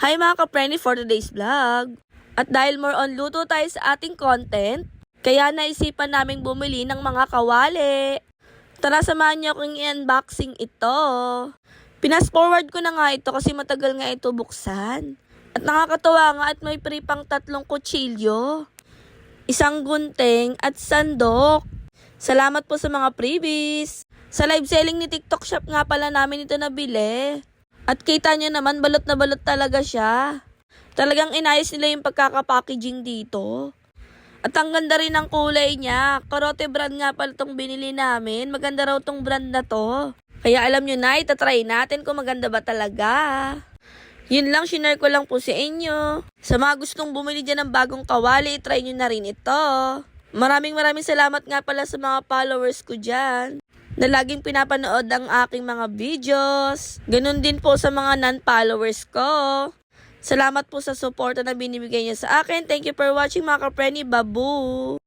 Hi mga ka-Prenny for today's vlog. At dahil more on luto tayo sa ating content, kaya naisipan naming bumili ng mga kawali. Tara samahan niyo akong i-unboxing ito. Pinas forward ko na nga ito kasi matagal nga ito buksan. At nakakatawa nga at may free pang 3 kutsilyo, 1 gunting at sandok. Salamat po sa mga freebies. Sa live selling ni TikTok Shop nga pala namin ito nabili. At kita nyo naman, balot na balot talaga siya. Talagang inayos nila yung pagkakapackaging dito. At ang ganda rin ng kulay niya. Karote brand nga pala itong binili namin. Maganda raw itong brand na to. Kaya alam nyo na, itatry natin kung maganda ba talaga. Yun lang, shinare ko lang po sa inyo. Sa mga gustong bumili dyan ng bagong kawali, try nyo na rin ito. Maraming salamat nga pala sa mga followers ko dyan na laging pinapanood ang aking mga videos. Ganun din po sa mga non-followers ko. Salamat po sa suporta na binibigay niyo sa akin. Thank you for watching mga ka-Prenny. Babu!